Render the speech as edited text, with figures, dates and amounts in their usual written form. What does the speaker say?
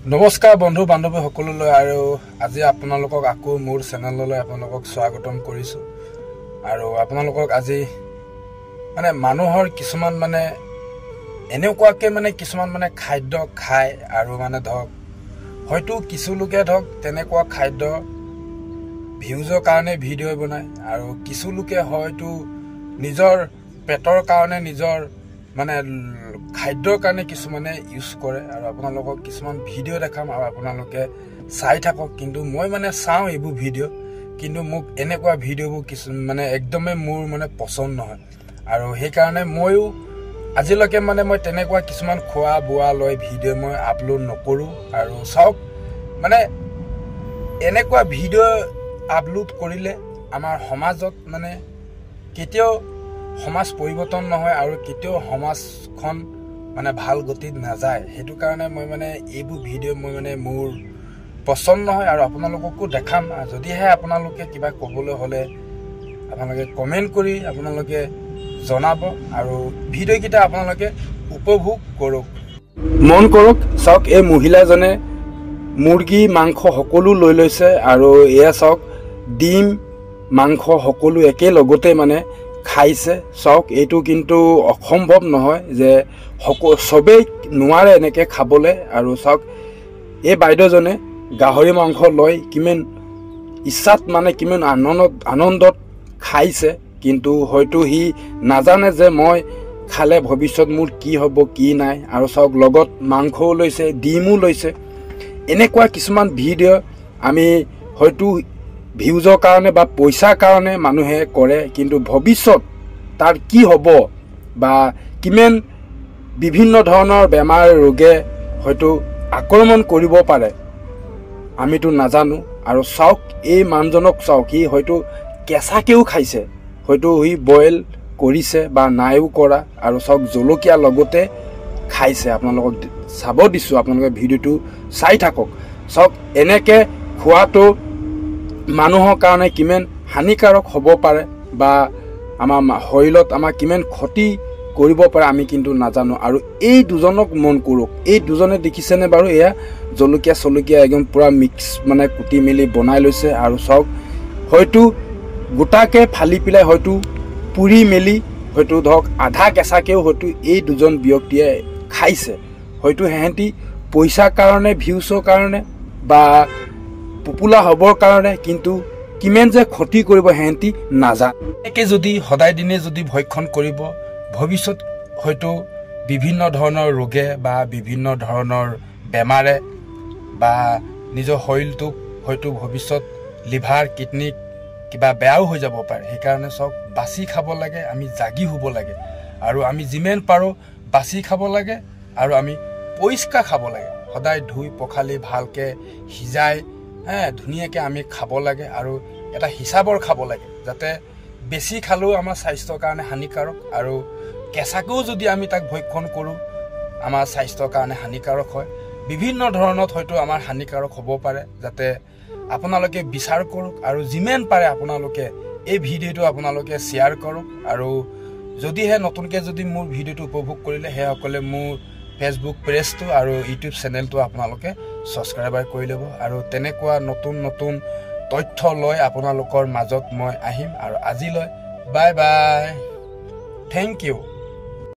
নমস্কাৰ বন্ধু বান্ধৱী সকলোলৈ আৰু আজি আপোনালোকক আকৌ মোৰ চেনেললৈ আপোনালোকক স্বাগতম কৰিছো আৰু আপোনালোকক আজি মানে মানুহৰ কিছুমান মানে এনেকুৱাকে মানে কিছুমান মানে খাদ্য খায় আৰু মানে ধৰক হয়তো কিছু লোকে ধৰক তেনেকুৱা খাদ্য ভিউজৰ কাৰণে ভিডিঅ' বনায় আৰু কিছু লোকে হয়তো নিজৰ পেটৰ কাৰণে নিজৰ মানে খাদ্যৰ কাৰণে কিছুমানে ইউজ কৰে আৰু আপোনালোকক কিছুমান ভিডিঅ' দেখাম আৰু আপোনালোকে চাই থাকক কিন্তু মই মানে চাওঁ এইবোৰ ভিডিঅ' কিন্তু মোক এনেকুৱা ভিডিঅ'বোৰ কিছু মানে একদমেই মোৰ মানে পছন্দ নহয় আৰু সেইকাৰণে ময়ো আজিলৈকে মানে মই তেনেকুৱা কিছুমান খোৱা বোৱা লৈ ভিডিঅ' মই আপলোড নকৰোঁ আৰু চাওক মানে এনেকুৱা ভিডিঅ' আপলোড কৰিলে আমাৰ সমাজত মানে কেতিয়াও সমাজ পৰিৱৰ্তন নহয় আৰু কেতিয়াও সমাজখন মানে ভাল গতিত নাযায় সেইটো কাৰণে মই মানে এইবোৰ ভিডিঅ' মই মানে মোৰ পছন্দ নহয় আৰু আপোনালোককো দেখাম যদিহে আপোনালোকে কিবা ক'বলৈ হ'লে আপোনালোকে কমেণ্ট কৰি আপোনালোকে জনাব আৰু ভিডিঅ'কেইটা আপোনালোকে উপভোগ কৰক মন কৰক চাওক এই মহিলাজনে মুৰ্গী মাংস সকলো লৈ লৈছে আৰু এয়া চাওক ডিম মাংস সকলো একেলগতে মানে খাইছে চাওক এইটো কিন্তু অসম্ভৱ নহয় যে সবেই নোৱাৰে এনেকৈ খাবলৈ আৰু চাওক এই বাইদেউজনে গাহৰি মাংস লৈ কিমান ইচ্ছাত মানে কিমান আনন্দত খাইছে কিন্তু হয়তো সি নাজানে যে মই খালে ভৱিষ্যত মোৰ কি হ'ব কি নাই আৰু চাওক লগত মাংসও লৈছে ডিমো লৈছে এনেকুৱা কিছুমান ভিডিঅ' আমি হয়তো ভিউজৰ কাৰণে বা পইচাৰ কাৰণে মানুহে কৰে কিন্তু ভৱিষ্যত তাৰ কি হ'ব বা কিমান বিভিন্ন ধৰণৰ বেমাৰ ৰোগে হয়তো আক্ৰমণ কৰিব পাৰে আমিতো নাজানো আৰু চাওক এই মানুহজনক চাওক সি হয়তো কেঁচাকেও খাইছে হয়তো সি বইল কৰিছে বা নাইও কৰা আৰু চাওক জলকীয়া লগতে খাইছে আপোনালোকক চাব দিছোঁ আপোনালোকে ভিডিঅ'টো চাই থাকক চাওক এনেকৈ খোৱাটো মানুহৰ কাৰণে কিমান হানিকাৰক হ'ব পাৰে বা আমাৰ শৰীৰত আমাৰ কিমান ক্ষতি কৰিব পাৰে আমি কিন্তু নাজানো আৰু এই দুজনক মন কৰক এই দুজনে দেখিছেনে বাৰু এয়া জলকীয়া একদম পূৰা মিক্স মানে কুটি মেলি বনাই লৈছে আৰু চাওক হয়তো গোটাকে ফালি পেলাই হয়তো পুৰি মেলি হয়তো ধৰক আধা কেঁচাকেও হয়তো এই দুজন ব্যক্তিয়ে খাইছে হয়তো সিহঁতি পইচাৰ কাৰণে ভিউজৰ কাৰণে বা পপুলাৰ হ'বৰ কাৰণে কিন্তু কিমান যে ক্ষতি কৰিব সিহঁতি নাজানে এনেকৈ যদি সদায় দিনে যদি ভক্ষণ কৰিব ভৱিষ্যত হয়তো বিভিন্ন ধৰণৰ ৰোগে বা বিভিন্ন ধৰণৰ বেমাৰে বা নিজৰ শৰীৰটোক হয়তো ভৱিষ্যত লিভাৰ কিডনী কিবা বেয়াও হৈ যাব পাৰে সেইকাৰণে চাওক বাছি খাব লাগে আমি জাগি হ'ব লাগে আৰু আমি যিমান পাৰোঁ বাছি খাব লাগে আৰু আমি পৰিষ্কাৰ খাব লাগে সদায় ধুই পখালি ভালকৈ সিজাই ধুনীয়াকৈ আমি খাব লাগে আৰু এটা হিচাপৰ খাব লাগে যাতে বেছি খালেও আমাৰ স্বাস্থ্যৰ কাৰণে হানিকাৰক আৰু কেঁচাকেও যদি আমি তাক ভক্ষণ কৰোঁ আমাৰ স্বাস্থ্যৰ কাৰণে হানিকাৰক হয় বিভিন্ন ধৰণত হয়তো আমাৰ হানিকাৰক হ'ব পাৰে যাতে আপোনালোকে বিচাৰ কৰক আৰু যিমান পাৰে আপোনালোকে এই ভিডিঅ'টো আপোনালোকে শ্বেয়াৰ কৰক আৰু যদিহে নতুনকৈ যদি মোৰ ভিডিঅ'টো উপভোগ কৰিলে সেইসকলে মোৰ ফেচবুক পেজটো আৰু ইউটিউব চেনেলটো আপোনালোকে ছাবস্ক্ৰাইবাৰ কৰি ল'ব আৰু তেনেকুৱা নতুন তথ্য লৈ আপোনালোকৰ মাজত মই আহিম আৰু আজিলৈ বাই বাই থেংক ইউ